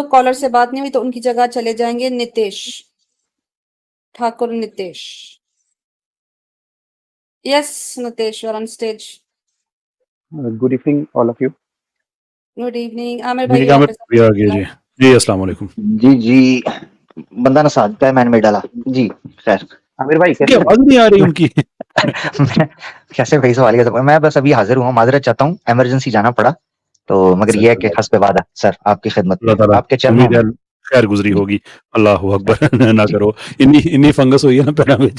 Collar से बात नहीं हुई तो उनकी जगह चले जाएंगे Nitesh Thakur. Nitesh, yes Nitesh, you are on stage. Good evening all of you. Good evening Aamir ji भाई, आमिर आपके साथ भी आ गए जी। जी अस्सलाम वालेकुम। जी जी, बंदा ना साध पे मैंने में डाला जी। खैर आमिर भाई उनकी कैसे हैं? आवाज नहीं आ रही उनकी। मैं कैसे भाई सवाल किया, मैं बस अभी हाजिर हुआ, माजरत चाहता हूँ, इमरजेंसी जाना पड़ा तो, मगर ये है कि हस्ब वादा सर आपकी खिदमत में, अल्लाह ताला आपके चरणों उम्मीद है में। खैर गुजरी जी होगी। अल्लाह अकबर जी ना जी। करो। इन्नी फंगस हुई है ना पैरों में।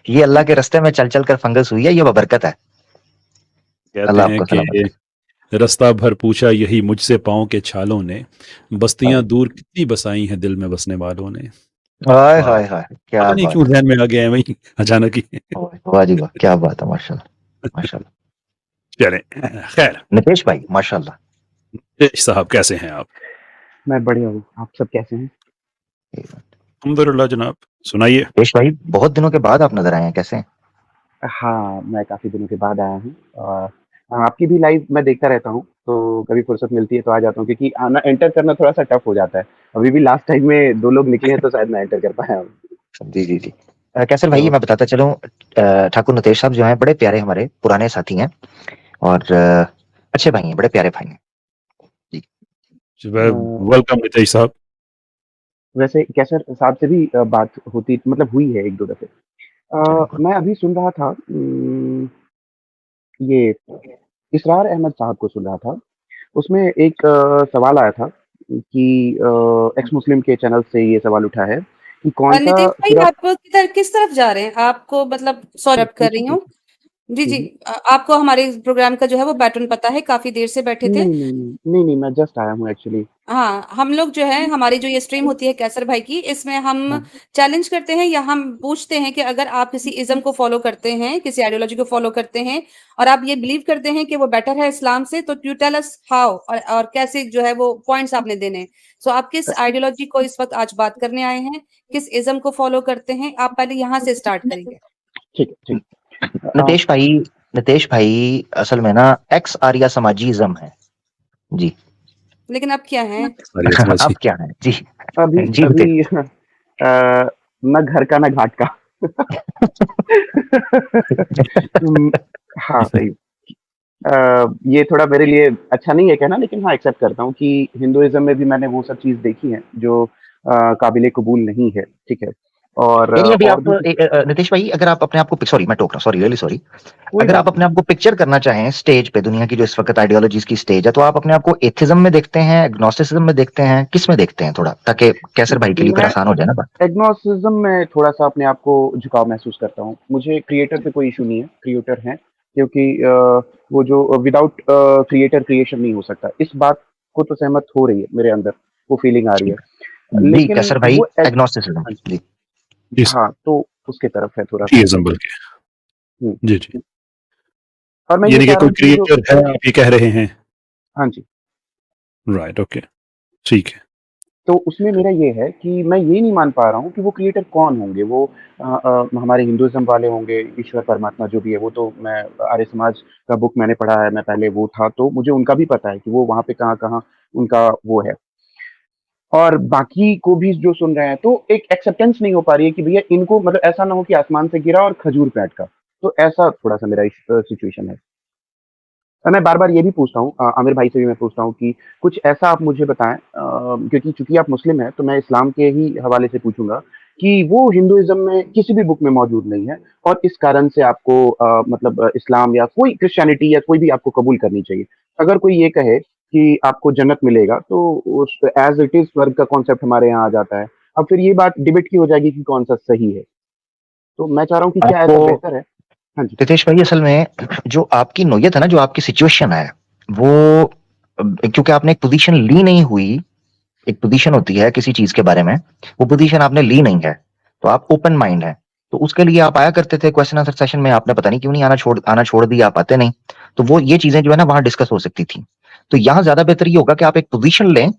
ये अल्लाह के रास्ते में चल चल कर फंगस हुई है, ये बरकत है। कहते अल्लाह हैं आपको सलामत कि रास्ता भर पूछा यही मुझसे पाँव के छालों ने, बस्तियां दूर कितनी बसाई हैं दिल में बसने वालों ने। हाय वाह, हाय हाय, क्या पता नहीं बात क्यों ध्यान में आ गया है वही अचानक ही। है, वाह जी वाह, क्या बात है, माशाल्लाह माशाल्लाह। चले खैर, नितेश भाई माशाल्लाह। नितेश साहब कैसे हैं आप? मैं बढ़िया हूँ, आप सब कैसे हैं? अल्हम्दुलिल्लाह जनाब, सुनाइए। नितेश भाई बहुत दिनों के बाद आप नजर आए हैं, कैसे हैं? हाँ, मैं काफ़ी दिनों के बाद आया हूँ और आपकी भी लाइव मैं देखता रहता हूँ, तो कभी फुर्सत मिलती है तो आ जाता हूँ, क्योंकि आना एंटर करना थोड़ा-सा टफ हो जाता है। अभी भी लास्ट टाइम में 2 लोग निकले हैं तो शायद मैं एंटर कर पाया हूँ। जी जी जी। कैसर भाई तो मैं बताता चलूं, ठाकुर नितेश साहब जो हैं बड़े प्यारे हमारे पुराने साथी हैं और अच्छे भाई हैं, बड़े प्यारे भाई हैं जी। अ, वेलकम नितेश साहब। वैसे कैसर साहब से भी बात होती मतलब हुई है 1-2 दफ़े। चलें गुड। मैं अभी सुन रहा था ये इसरार अहमद साहब को सुन रहा था। उसमें एक सवाल आया था कि एक्स मुस्लिम के चैनल से ये सवाल उठा है कि कौन-सा नितेश भाई, सूरा आप किधर किस तरफ जा रहे हैं? आपको मतलब सॉरी जी, आप कर रही पूछिए, हूँ। पूछिए। जी हुँ, जी, हुँ। आपको हमारे प्रोग्राम का जो है वो पैटर्न पता है, काफी देर से बैठे थे। नहीं, नहीं, नहीं। नहीं, नहीं, मैं जस्ट आया हूँ एक्चुअली। हाँ, हम लोग जो है हमारी जो ये स्ट्रीम होती है कैसर भाई की, इसमें हम हाँ, चैलेंज करते हैं या हम पूछते हैं कि अगर आप किसी इज्म को फॉलो करते हैं, किसी आइडियोलॉजी को फॉलो करते हैं और आप ये बिलीव करते हैं कि वो बेटर है इस्लाम से, तो यू टेल अस हाउ, और कैसे जो है वो पॉइंट्स आपने देने हैं। सो आप किस आइडियोलॉजी को इस वक्त आज बात करने आए हैं, किस इज्म को फॉलो करते हैं, आप पहले यहाँ से स्टार्ट करिए। ठीक है, ठीक है। नितेश भाई, नितेश भाई असल में ना एक्स आर्या समाजीज्म है जी। लेकिन अब क्या है? सारी समझी। आप क्या हैं जी? अभी जी नितेश। अभी ना घर का ना घाट का। उम, हाँ, सही। ये थोड़ा मेरे लिए अच्छा नहीं है कहना, लेकिन हाँ, एक्सेप्ट करता हूँ कि हिंदुइज़्म में भी मैंने वो सब चीज़ देखी है जो काबिले कबूल नहीं है, ठीक है? और नहीं नहीं, अभी और आप भी कुछ नितेश भाई अगर आप अपने आप को, सॉरी मैं टोक रहा हूँ, सॉरी रियली सॉरी, कोई अगर आप बात अपने नहीं। आप को पिक्चर करना चाहें स्टेज पे, दुनिया की जो इस वक्त आइडियोलॉजीज की स्टेज है, तो आप अपने आप को एथिज्म में देखते हैं, एग्नोस्टिसिज्म में देखते हैं, किस में देखते हैं, थोड़ा ताकि कैसर भाई के लिए फिर मैं आसान हो जाए ना बात। एग्नोस्टिसिज्म में थोड़ा-सा अपने आप को झुकाव महसूस करता हूँ। मुझे क्रिएटर पे कोई इश्यू नहीं है, क्रिएटर हैं, क्योंकि वो जो विदाउट क्रिएटर क्रिएशन नहीं हो सकता। इस बात को तो सहमत हो रही है मेरे अंदर, वो फीलिंग आ रही है। ठीक जी लेकिन कैसर भाई, वो एग्नोस्टिसिज्म हाँ जी, जी। हाँ, तो उसके तरफ है थोड़ा-सा। थीइज्म बल्कि। हुँ, जी जी, और मैं ये यानी कि चाह रहा कोई हूँ कि जो क्रिएटर है आप ये कह रहे हैं। हाँ जी। राइट, ओके, ठीक है। तो उसमें मेरा ये है कि मैं ये नहीं मान पा रहा हूँ कि वो क्रिएटर कौन होंगे? वो हमारे हिंदुइज़्म वाले होंगे, ईश्वर परमात्मा जो भी है, वो तो मैं आर्य समाज का बुक मैंने पढ़ा है, मैं पहले वो था, तो मुझे उनका भी पता है कि वो वहाँ पे कहाँ-कहाँ उनका वो है। और बाकी को भी जो सुन रहे हैं, तो एक एक्सेप्टेंस नहीं हो पा रही है कि भैया इनको मतलब ऐसा ना हो कि आसमान से गिरा और खजूर पे अटका। तो ऐसा थोड़ा-सा मेरा सिचुएशन है। मैं बार-बार ये भी पूछता हूँ, आमिर भाई से भी मैं पूछता हूँ कि कुछ ऐसा आप मुझे बताएँ, क्योंकि चूँकि आप मुस्लिम हैं, तो मैं इस्लाम के ही हवाले से पूछूँगा कि वो हिंदुइज़्म में किसी भी बुक में मौजूद नहीं है और इस कारण से आपको मतलब इस्लाम या कोई क्रिश्चियनिटी या कोई भी आपको कबूल करनी चाहिए। अगर कोई ये कहे कि आपको जन्नत मिलेगा, तो उस एज़ इट इज़ स्वर्ग का कॉन्सेप्ट हमारे यहाँ आ जाता है। अब फिर ये बात डिबेट की हो जाएगी कि कौन-सा सही है। तो मैं चाह रहा हूँ कि क्या आपको ऐसा बेहतर है? हाँ जी। नितेश भाई असल में जो आपकी नोयत है ना, जो आपकी सिचुएशन है, वो क्योंकि आपने एक पोजीशन ली नहीं हुई, एक पोजीशन होती है किसी चीज के बारे में, वो पोजीशन आपने ली नहीं है, तो आप ओपन माइंड है। तो उसके लिए आप आया करते थे क्वेश्चन आंसर सेशन में, आपने पता नहीं क्यों नहीं आना छोड़ दिया, आप आते नहीं। तो वो ये चीजें जो है ना वहां डिस्कस हो सकती थी। तो यहाँ ज्यादा बेहतर ये होगा कि आप एक पोजीशन लें,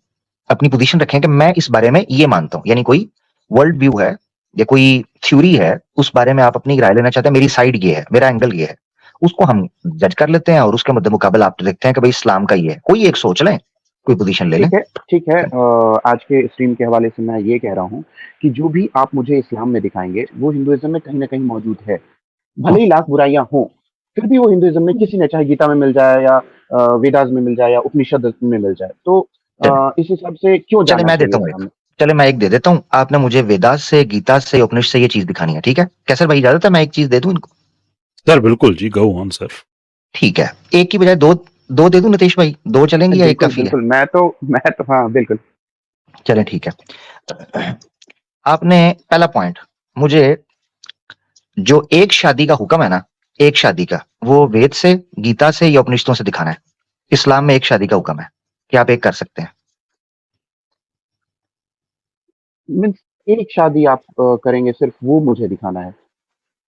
अपनी पोजीशन रखें कि मैं इस बारे में ये मानता हूं, यानी कोई वर्ल्ड व्यू है या कोई थ्योरी है, उस बारे में आप अपनी राय लेना चाहते हैं, मेरी साइड ये है, मेरा एंगल ये है, उसको हम जज कर लेते हैं और उसके मुद्दे मुकाबले आप देखते हैं कि भाई इस्लाम का ये है, कोई एक सोच लें कोई पोजीशन ले लें। ठीक है। आज के स्ट्रीम के हवाले से मैं ये कह रहा हूँ कि जो भी आप मुझे इस्लाम में दिखाएंगे वो हिंदुइज्म में कहीं ना कहीं मौजूद है। भले ही लाख बुराइयां हों, फिर भी वो हिंदुइज्म में किसी ने, चाहे गीता में मिल जाए या वेदास में मिल जाए या उपनिषद में मिल जाए, तो इस हिसाब से क्यों चले जाना मैं चाहिए देता हूँ इस्लाम में? चले मैं एक दे देता हूँ। आपने मुझे वेदास से, गीता से, उपनिषद से ये चीज दिखानी है, ठीक है? कैसर भाई इजाजत है मैं एक चीज दे दूं इनको? सर बिल्कुल जी, गो ऑन सर। ठीक है, एक की बजाय दो दो दे दूं नितेश भाई? दो चलेंगे या एक बिल्कुल काफी है? बिल्कुल, मैं तो हाँ बिल्कुल। चलें ठीक है। आपने पहला पॉइंट मुझे जो एक शादी का हुक्म है ना, एक शादी का, वो वेद से, गीता से या उपनिषदों से दिखाना है। इस्लाम में एक शादी का हुक्म है कि आप एक कर सकते हैं। मीन्स एक शादी आप करेंगे, सिर्फ वो मुझे दिखाना है?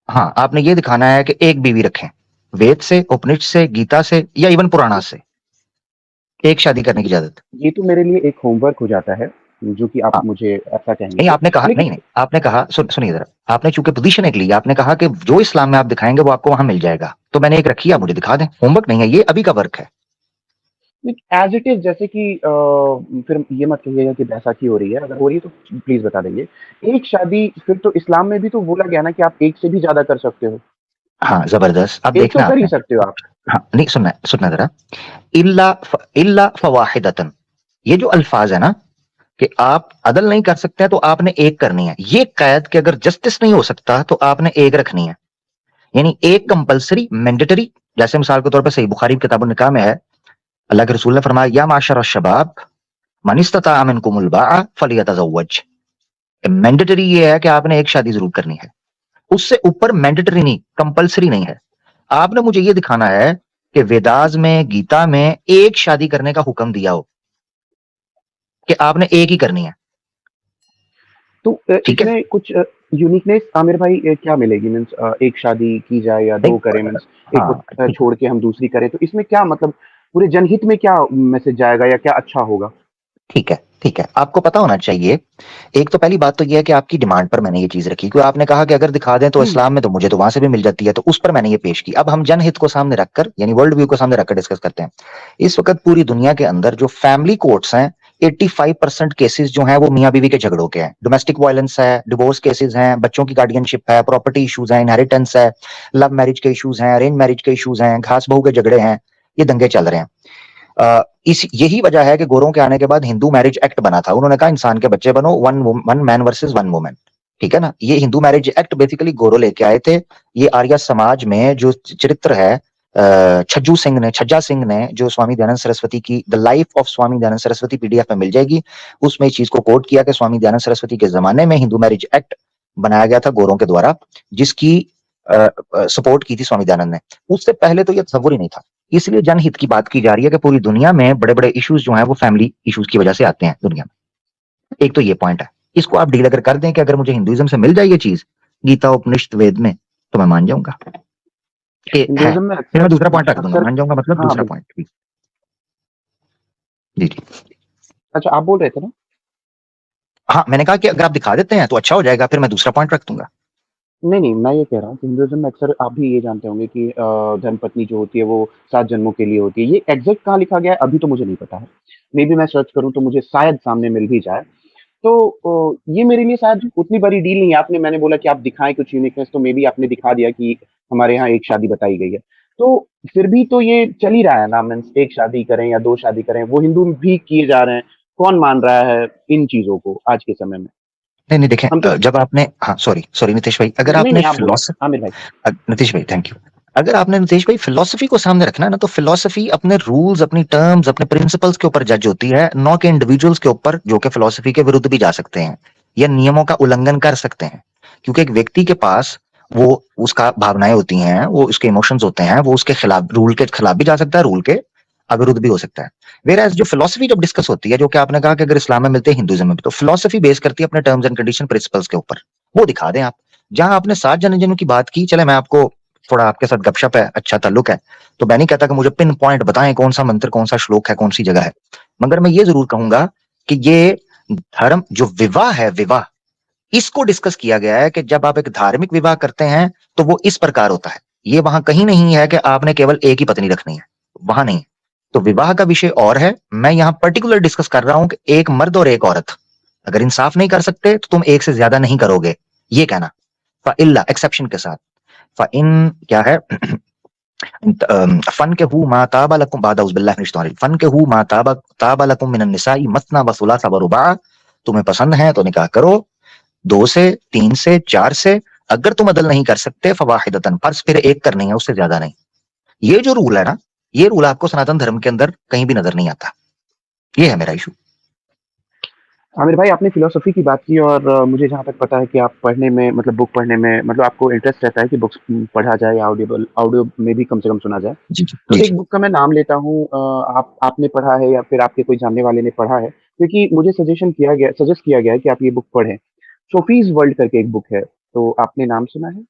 हाँ, आपने ये दिखाना है कि एक बीवी रखें, वेद से, उपनिषद से, गीता से या इवन पुराणा से एक शादी करने की इजाजत। ये तो मेरे लिए एक होमवर्क हो जाता है, जो कि आप हाँ। मुझे ऐसा कहेंगे नहीं तो। आपने कहा, लेकिन नहीं आपने कहा, सुनिए जरा, आपने चूंकि पोजीशन एक ली, आपने कहा कि जो इस्लाम में आप दिखाएंगे वो आपको वहां मिल जाएगा, तो मैंने एक रखी, आप मुझे दिखा दें। होमवर्क नहीं है ये, अभी का वर्क है। एज इट इज, जैसे कि फिर ये मत कहिएगा कि बैसाखी हो रही है, अगर हो रही है तो प्लीज बता देंगे। एक शादी, फिर तो इस्लाम में भी तो बोला गया ना कि आप एक से भी ज्यादा कर सकते हो। हाँ जबरदस्त, अब एक तो देखना कर ही आपने। सकते हो आप। हाँ नहीं, सुनना जरा। इल्ला फवाहिदतन, ये जो अल्फाज है ना कि आप अदल नहीं कर सकते हैं तो आपने एक करनी है, ये कैद कि अगर जस्टिस नहीं हो सकता तो आपने एक रखनी है। यानी एक कंपलसरी, मैंडेटरी। जैसे मिसाल के तौर पर सही बुखारी की किताब निकाह में है, अल्लाह के रसूल ने फरमाया या माशर शबाब मन इस्तता मिनकुमुल बाअ फलियतज़व्वज। मैंडेटरी ये है कि आपने एक शादी जरूर करनी है, उससे ऊपर मैंडेटरी नहीं, कंपलसरी नहीं है। आपने मुझे ये दिखाना है कि वेदास में, गीता में एक शादी करने का हुक्म दिया हो कि आपने एक ही करनी है। तो ठीक है, इसमें कुछ यूनिकनेस आमिर भाई क्या मिलेगी? मीन्स एक शादी की जाए या दो करें, मीन्स एक को हाँ छोड़ के हम दूसरी करें, तो इसमें क्या मतलब पूरे जनहित में क्या मैसेज जाएगा या क्या अच्छा होगा? ठीक है, आपको पता होना चाहिए। एक तो पहली बात तो यह है कि आपकी डिमांड पर मैंने ये चीज रखी, क्योंकि आपने कहा कि अगर दिखा दें तो इस्लाम में, तो मुझे तो वहां से भी मिल जाती है, तो उस पर मैंने ये पेश की। अब हम जनहित को सामने रखकर, यानी वर्ल्ड व्यू को सामने रखकर डिस्कस करते हैं। इस वक्त पूरी दुनिया के अंदर जो फैमिली कोर्ट्स हैं, 85% केसेस जो हैं वो मियां बीवी के झगड़ों के हैं। डोमेस्टिक वायलेंस है, डिवोर्स केसेस हैं, बच्चों की गार्डियनशिप है, प्रॉपर्टी इश्यूज हैं, इनहेरिटेंस है, लव मैरिज के इश्यूज हैं, अरेंज मैरिज के इश्यूज हैं, घास बहू के झगड़े हैं, ये दंगे चल रहे हैं। इस यही वजह है कि गोरों के आने के बाद हिंदू मैरिज एक्ट बना था। उन्होंने कहा इंसान के बच्चे बनो, one man versus one women, ठीक है ना। ये हिंदू मैरिज एक्ट बेसिकली गोरों लेके आए थे। ये आर्य समाज में जो चरित्र है, छज्जा सिंह ने जो स्वामी दयानंद सरस्वती की the life of Swami Dayanand Saraswati PDF में मिल जाएगी, उसमें इस चीज को कोट किया कि स्वामी दयानंद सरस्वती के जमाने में हिंदू मैरिज एक्ट बनाया गया था गोरों के द्वारा, जिसकी सपोर्ट की थी स्वामी दयानंद ने। उससे पहले तो यह तस्वुर ही नहीं था। इसलिए जनहित की बात की जा रही है कि पूरी दुनिया में बड़े बड़े इश्यूज जो हैं वो फैमिली इश्यूज की वजह से आते हैं दुनिया में। एक तो ये पॉइंट है, इसको आप डील अगर कर दें कि अगर मुझे हिंदुइज्म से मिल जाए ये चीज, गीता उपनिषद वेद में, तो मैं मान जाऊंगा कि है। हिंदुइज्म में फिर मैं दूसरा पॉइंट रख दूंगा, अक्सर मान जाऊंगा मतलब हाँ दूसरा बिल्कुल। पॉइंट। जी जी, अच्छा, आप बोल रहे थे ना? हाँ मैंने कहा कि अगर आप दिखा देते हैं तो अच्छा हो जाएगा, फिर मैं दूसरा पॉइंट रख दूंगा। नहीं, मैं ये कह रहा हूँ कि हिंदुइज्म में अक्सर आप भी ये जानते होंगे कि धर्मपत्नी जो होती है वो 7 जन्मों के लिए होती है। ये एग्ज़ैक्ट कहाँ लिखा गया है अभी तो मुझे नहीं पता है। मेबी मैं सर्च करूँ तो मुझे शायद सामने मिल भी जाए। तो ये मेरे लिए शायद उतनी बड़ी डील नहीं है। मैंने बोला कि आप दिखाएँ कुछ यूनिकनेस, तो मेबी आपने दिखा दिया कि हमारे यहाँ एक शादी बताई गई है। तो फिर भी तो ये चल ही रहा है ना, मीन्स एक शादी करें या 2 शादी करें, वो हिंदू भी किए जा रहे हैं। कौन मान रहा है इन चीज़ों को आज के समय में? नहीं देखें, हम तो जब आपने, हाँ सॉरी नितेश भाई, अगर आपने नहीं, आप बोलें, फिलोसफी, आमिर भाई। नितेश भाई थैंक यू। अगर आपने नितेश भाई फिलोसफी को सामने रखना है ना, तो फिलोसफी अपने रूल्स, अपनी टर्म्स, अपने प्रिंसिपल्स के ऊपर जज होती है, न कि इंडिविजुअल्स के ऊपर जो कि फिलोसफी के विरुद्ध भी जा सकते हैं या नियमों का उल्लंघन कर सकते हैं। क्योंकि एक व्यक्ति के पास वो उसका भावनाएं होती हैं, वो उसके इमोशंस होते हैं, वो उसके खिलाफ, रूल के खिलाफ भी जा सकता है, रूल के अविरुद्ध भी हो सकता है। वेराज जो फिलोसफी जब डिस्कस होती है, जो कि आपने कहा कि अगर इस्लाम में मिलते हैं हिंदुइज्म में भी, तो फिलोसफी बेस करती है अपने टर्म्स एंड कंडीशन प्रिंसिपल्स के ऊपर। वो दिखा दें आप। जहां आपने 7 जन्मों की बात की, चले मैं आपको थोड़ा, आपके साथ गपशप है, अच्छा ताल्लुक है, तो मैं नहीं कहता कि मुझे पिन पॉइंट बताएं कौन सा मंत्र, कौन सा श्लोक है, कौन सी जगह है, मगर मैं ये जरूर कहूंगा कि ये धर्म जो विवाह है, विवाह, इसको डिस्कस किया गया है कि जब आप एक धार्मिक विवाह करते हैं तो वो इस प्रकार होता है। ये वहां कहीं नहीं है कि आपने केवल एक ही पत्नी रखनी है, वहां नहीं। तो विवाह का विषय और है, मैं यहाँ पर्टिकुलर डिस्कस कर रहा हूं कि एक मर्द और एक औरत अगर इंसाफ नहीं कर सकते तो तुम एक से ज्यादा नहीं करोगे, ये कहना। फ़इल्ला एक्सेप्शन के साथ, फ़इन क्या है फन के हु मा ताबा लकुम बाद औज़ बिल्लाहि मिनश शैतानिर फन के हु मा ताबा लकुम मिनन निसाई मसना व सुलासा व रुबा, तुम्हें पसंद है तो निकाह करो 2 से 3 से 4 से, अगर तुम अदल नहीं कर सकते फवाहिदतन, फर्ज फिर एक करनी है, उससे ज्यादा नहीं। ये जो रूल है ना, ये रूल आपको सनातन धर्म के अंदर कहीं भी नजर नहीं आता। ये है मेरा इशू। आमिर भाई, आपने फिलोसफी की बात की और मुझे जहाँ तक पता है कि आप पढ़ने में, मतलब बुक पढ़ने में, मतलब आपको इंटरेस्ट रहता है कि बुक्स पढ़ा जाए या ऑडियो में भी कम से कम सुना जाए। जी जी तो जी एक बुक का मैं नाम लेता हूँ, आपने पढ़ा है या फिर आपके कोई जानने वाले ने पढ़ा है, क्योंकि मुझे सजेस्ट किया गया है कि आप ये बुक पढ़ें। सोफीज वर्ल्ड करके एक बुक है, तो आपने नाम सुना है?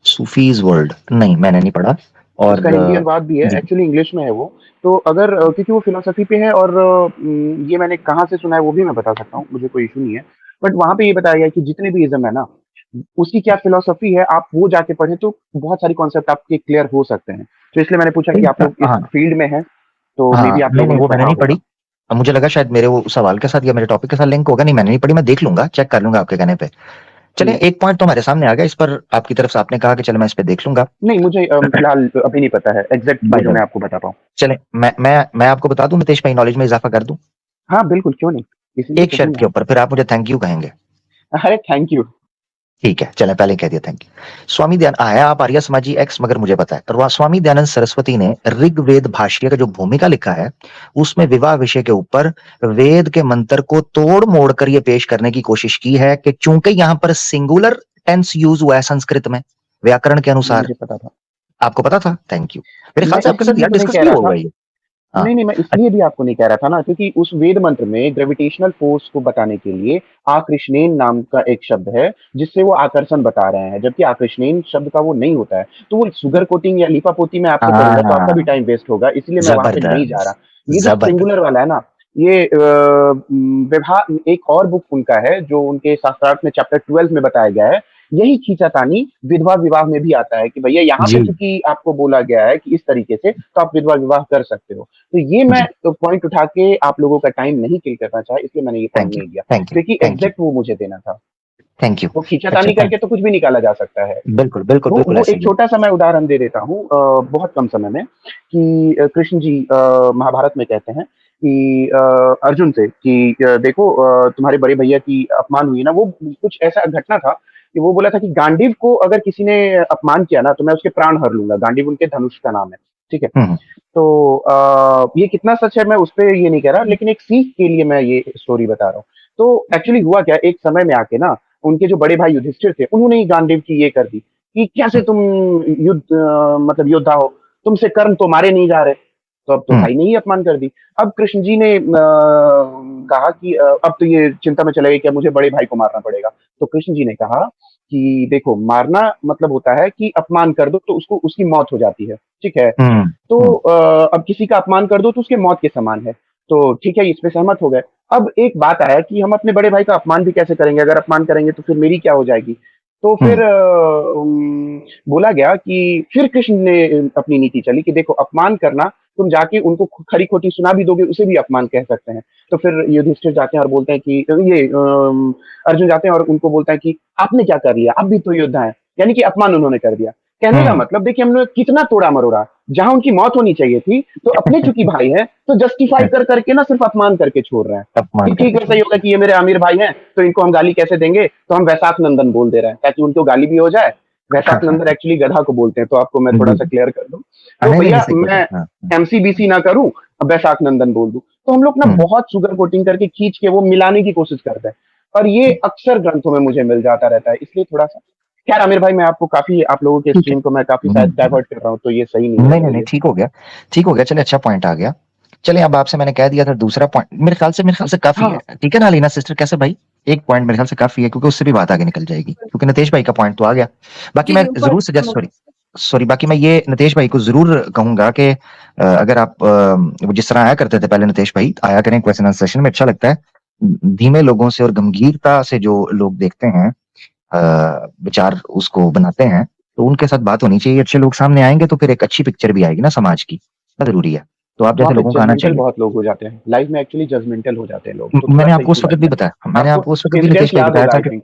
सूफीज वर्ल्ड नहीं, मैंने नहीं पढ़ा। और उसका हिंदी अनुवाद भी है, जी एक्चुअली इंग्लिश में है वो। तो अगर क्योंकि वो फिलोसफी पे है और ये मैंने कहाँ से सुना है वो भी मैं बता सकता हूँ, मुझे कोई इशू नहीं है। बट वहाँ पे ये बताया गया है कि जितने भी इज़्म है ना, उसकी क्या फिलोसफी है, आप वो जाके पढ़ें तो बहुत सारी कॉन्सेप्ट आपके क्लियर हो सकते हैं। तो इसलिए मैंने पूछा कि आप लोग इस हाँ फील्ड में हैं, तो मे बी हाँ, आप नहीं लोगों नहीं ने वो मैंने पढ़ा नहीं होगा। पढ़ी। अब मुझे लगा शायद मेरे वो सवाल के साथ या मेरे टॉपिक के साथ लिंक होगा। नहीं मैंने नहीं पढ़ी, मैं देख लूंगा, चेक कर लूंगा आपके कहने पे। चलिए हुँ। एक पॉइंट तो हमारे सामने आ गया, इस पर आपकी तरफ से आपने कहा कि चलो मैं इस पे देख लूंगा। नहीं, मुझे फिलहाल अभी नहीं पता है एग्ज़ैक्ट वो बाय द जो वे, मैं आपको बता पाऊँ। चले मैं आपको बता दूं नितेश भाई, नॉलेज में इजाफा कर दूं हाँ, बिल्कुल, क्यों नहीं? इसीलिए एक तो हूँ शर्त के यहाँ। ऊपर, फिर आप मुझे थैंक यू कहेंगे। अरे थैंक यू। ठीक है, चलें पहले कह दिया थैंक यू। स्वामी दयान आया आप आर्य समाजी एक्स, मगर मुझे पता है। और स्वामी दयानंद सरस्वती ने ऋग्वेद भाष्य का जो भूमिका लिखा है, उसमें विवाह विषय के ऊपर वेद के मंत्र को तोड़ मोड़ कर ये पेश करने की कोशिश की है कि चूंकि यहाँ पर सिंगुलर टेंस यूज हुआ है संस्कृत में व्याकरण के ये अनुसार। मुझे पता था। आपको पता था? Thank you. मेरे ख्याल मैं से आपके साथ इसीलिए यार तो नहीं डिस्कस कह भी रहा होगा था। ये। हाँ, नहीं, नहीं, मैं इसलिए भी आपको नहीं कह रहा था ना, क्योंकि उस वेद मंत्र में ग्रेविटेशनल फोर्स को बताने के लिए आकृष्णेन नाम का एक शब्द है, जिससे वो आकर्षण बता रहे हैं, जबकि आकृष्णेन शब्द का वो नहीं होता है। तो वो शुगर कोटिंग या लीपापोती मैं आपसे करूँगा तो आपका भी हाँ, टाइम वेस्ट होगा, इसलिए मैं वहाँ पे नहीं जा रहा। जबरदस्त ये जो जबरदस्त। सिंगुलर वाला है ना, ये विवाह एक और बुक उनका है जो उनके शास्त्रार्थ में चैप्टर 12 में बताया गया है। यही खींचातानी विधवा विवाह में भी आता है कि भैया यहाँ पे जी चूँकि आपको बोला गया है कि इस तरीके से, तो आप विधवा विवाह कर सकते हो। तो ये मैं जी, तो पॉइंट उठा के आप लोगों का टाइम नहीं किल करना चाहा, इसलिए मैंने ये पॉइंट थैंक यू नहीं दिया, थैंक यू क्योंकि थैंक यू एग्जैक्ट वो मुझे देना था। Thank you. वो अच्छा खींचातानी थैंक, करके तो कुछ भी निकाला जा सकता है। बिल्कुल बिल्कुल बिल्कुल वो ऐसे एक ही है। छोटा सा मैं उदाहरण दे देता हूँ, बहुत कम समय में, कि कृष्ण जी महाभारत में कहते हैं कि अर्जुन से कि देखो तुम्हारे बड़े भैया की अपमान हुई ना, वो कुछ ऐसा घटना था कि वो बोला था कि गांडीव को अगर किसी ने अपमान किया ना तो मैं उसके प्राण हर लूंगा। गांडीव उनके धनुष का नाम है, ठीक है। हम्म तो ये कितना सच है मैं उस पे ये नहीं कह रहा, लेकिन एक सीख के लिए मैं ये स्टोरी बता रहा हूँ। तो एक्चुअली हुआ क्या, एक समय में आके ना उनके जो बड़े भाई युधिष्ठिर थे, उन्होंने ही गांडीव की ये कर दी कि कैसे तुम मतलब योद्धा हो, तुमसे कर्म तो मारे नहीं जा रहे। तो अब तो हम्म भाई ने ही अपमान कर दी। अब कृष्ण जी ने कहा कि अब तो ये चिंता में चले गए कि अब मुझे बड़े भाई को मारना पड़ेगा। तो कृष्ण जी ने कहा कि देखो, मारना मतलब होता है कि अपमान कर दो तो उसको उसकी मौत हो जाती है, ठीक है। हम्म तो हम्म अब किसी का अपमान कर दो तो उसके मौत के समान है। तो ठीक है, इस पे सहमत हो गए। अब एक बात आया कि हम अपने बड़े भाई का अपमान भी कैसे करेंगे, अगर अपमान करेंगे तो फिर मेरी क्या हो जाएगी। तो फिर हम्म बोला गया कि फिर कृष्ण ने अपनी नीति चली कि देखो, अपमान करना, तुम जाके उनको खरी खोटी सुना भी दोगे उसे भी अपमान कह सकते हैं। तो फिर युधिष्ठिर जाते हैं और बोलते हैं कि ये अर्जुन जाते हैं और उनको बोलता है कि आपने क्या कर लिया, आप भी तो योद्धा हैं। यानी कि अपमान उन्होंने कर दिया। कहने का हम्म, मतलब देखिए हमने कितना तोड़ा मरोड़ा, जहां उनकी मौत होनी चाहिए थी, तो अपने चूंकि भाई है तो जस्टिफाई कर करके ना सिर्फ अपमान करके छोड़ रहे हैं कि अपमान ठीक करके है, सही छोड़। होगा कि ये मेरे आमिर भाई हैं तो इनको हम गाली कैसे देंगे, तो हम वैशाख नंदन बोल दे रहे हैं ताकि उनको गाली भी हो जाए। हाँ वैशाख हाँ नंदन एक्चुअली गधा को बोलते हैं, तो आपको मैं थोड़ा जी सा जी। क्लियर कर दूं। तो नहीं नहीं नहीं, भैया सही बोल मैं रहे हैं। हाँ एमसीबीसी ना करूं, वैशाख नंदन बोल दूं, तो हम लोग ना हम्म बहुत शुगर कोटिंग करके खींच के वो मिलाने की कोशिश करते हैं, और ये अक्सर ग्रंथों में मुझे मिल जाता रहता है, इसलिए थोड़ा सा। खैर आमिर भाई, मैं आपको काफी, आप लोगों के ठीक है। स्ट्रीम को मैं काफी शायद हम्म, डाइवर्ट कर रहा हूँ, तो ये सही नहीं है नहीं नहीं मेरे नहीं, लिए। ठीक हो गया ठीक हो गया। चलिए अच्छा पॉइंट आ गया। चलिए अब आपसे मैंने कह दिया था दूसरा पॉइंट, मेरे ख्याल से काफी है। हाँ, ठीक है ना अलीना सिस्टर, कैसे भाई? एक पॉइंट मेरे ख्याल से काफी है, क्योंकि उससे भी बात आगे निकल जाएगी, क्योंकि नितेश भाई का पॉइंट तो आ गया। बाकी जी, मैं जी, जरूर सजेस्ट, सॉरी सॉरी, बाकी मैं ये नितेश भाई को जरूर कहूंगा कि अगर आप वो जिस तरह आया करते थे पहले, नितेश भाई आया करें क्वेश्चन आंसर सेशन में, अच्छा लगता है। धीमे लोगों से और गंभीरता से जो लोग देखते हैं, विचार उसको बनाते हैं, तो उनके साथ बात होनी चाहिए। अच्छे लोग सामने आएंगे तो फिर एक अच्छी पिक्चर भी आएगी ना समाज की, बहुत जरूरी है। तो आप जैसे वहाँ पे लोगों को आना जजमेंटल चाहिए। बहुत लोग हो जाते हैं। लाइफ में एक्चुअली जजमेंटल हो जाते हैं लोग, तो मैंने थोड़ा-सा आपको उस इश्यू वक़्त भी लगता है। बताया, मैंने आपको आपको उस वक़्त भी इंसिडेंट नितेश भाई याद बताया होगा था आई कि थिंक।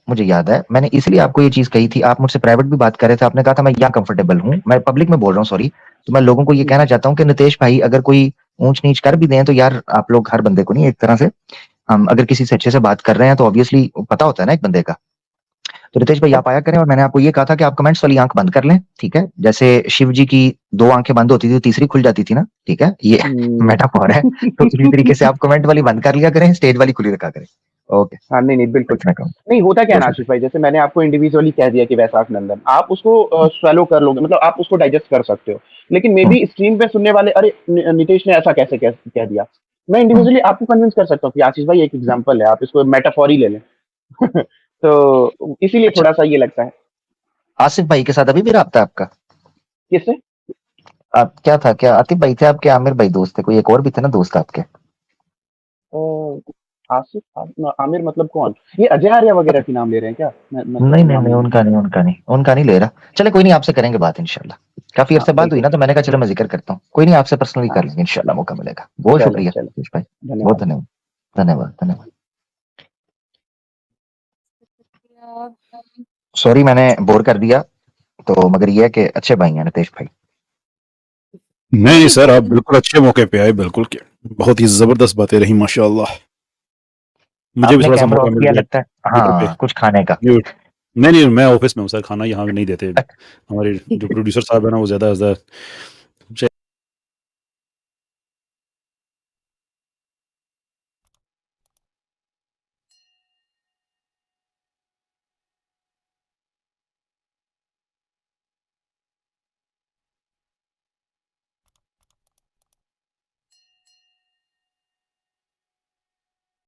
मुझे याद है, मैंने इसलिए आपको ये चीज़ कही थी, आप मुझसे प्राइवेट भी बात कर रहे थे, आपने कहा था मैं यहाँ कंफर्टेबल हूँ, मैं पब्लिक में बोल रहा हूँ सॉरी। तो मैं लोगों को ये कहना चाहता हूँ कि नितेश भाई अगर कोई ऊँच-नीच कर भी दें तो यार आप लोग हर बंदे को नहीं एक तरह से हम अगर किसी से अच्छे से बात कर रहे हैं तो ऑब्वियसली पता होता है ना एक बंदे का। तो रितेश भाई आप आया करें और मैंने आपको ये कहा था कि आप कमेंट्स वाली आंख बंद कर लें, ठीक है? जैसे शिव जी की 2 आंखें बंद होती थी, तो तीसरी खुल जाती थी ना, ठीक है? ये मेटाफोर है। तो इसी तरीके से आप कमेंट वाली बंद कर लिया करें, स्टेज वाली खुली रखा करें। ओके। हाँ, नहीं, नहीं, बिल्कुल। इतना कहूँ। नहीं, होता क्या है ना रोशन आशीष भाई, जैसे मैंने आपको इंडिविजुअली कह दिया कि वैशाख नंदन, आप उसको स्वैलो कर लोगे, मतलब आप उसको डाइजेस्ट कर सकते हो। लेकिन मे हुँ, बी स्ट्रीम पे सुनने वाले, अरे नितेश ने ऐसा कैसे कह दिया। मैं हुँ। इंडिविजुअली आपको कन्विंस कर सकता हूँ कि आशीष भाई एक एग्जांपल है, आप इसको मेटाफोर ही ले लें। तो इसीलिए अच्छा, थोड़ा-सा ये लगता है। आसिफ भाई के साथ अभी भी राब्ता है आपका? किससे? आप क्या था, क्या आतिफ भाई थे आपके, आमिर भाई दोस्त थे, कोई एक और भी थे ना दोस्त आपके? आसिफ आमिर मतलब कौन? ये अजय आर्या वगैरह की नाम ले रहे हैं क्या? मैं तो नहीं, नहीं, नाम नहीं, नहीं। उनका नहीं ले रहा। चलिए कोई नहीं, आपसे करेंगे बात इंशाल्लाह। काफ़ी हाँ, अरसे बात हुई बिल्कुल। ना, तो मैंने कहा चलो मैं ज़िक्र करता हूँ। कोई नहीं, आपसे पर्सनली हाँ, कर लेंगे इंशाल्लाह, मौका मिलेगा। बहुत चलो, शुक्रिया चलो। आशीष भाई, बहुत धन्यवाद। धन्यवाद। धन्यवाद, धन्यवाद। सॉरी मैंने बोर कर दिया, तो मगर ये है कि अच्छे भाई हैं नितेश भाई। नहीं सर, आप बिल्कुल अच्छे मौके पे आए, बिल्कुल के बहुत ही जबरदस्त बातें रही माशाल्लाह। मुझे भी आपने थोड़ा सा कैमरा मौका ऑफ मिल किया गया लगता है, ट्विटर पे। हाँ, कुछ खाने का। नहीं नहीं, मैं ऑफिस में हूँ सर, खाना यहाँ नहीं देते। हमारे जो प्रोड्यूसर साहब है ना, वो ज्यादा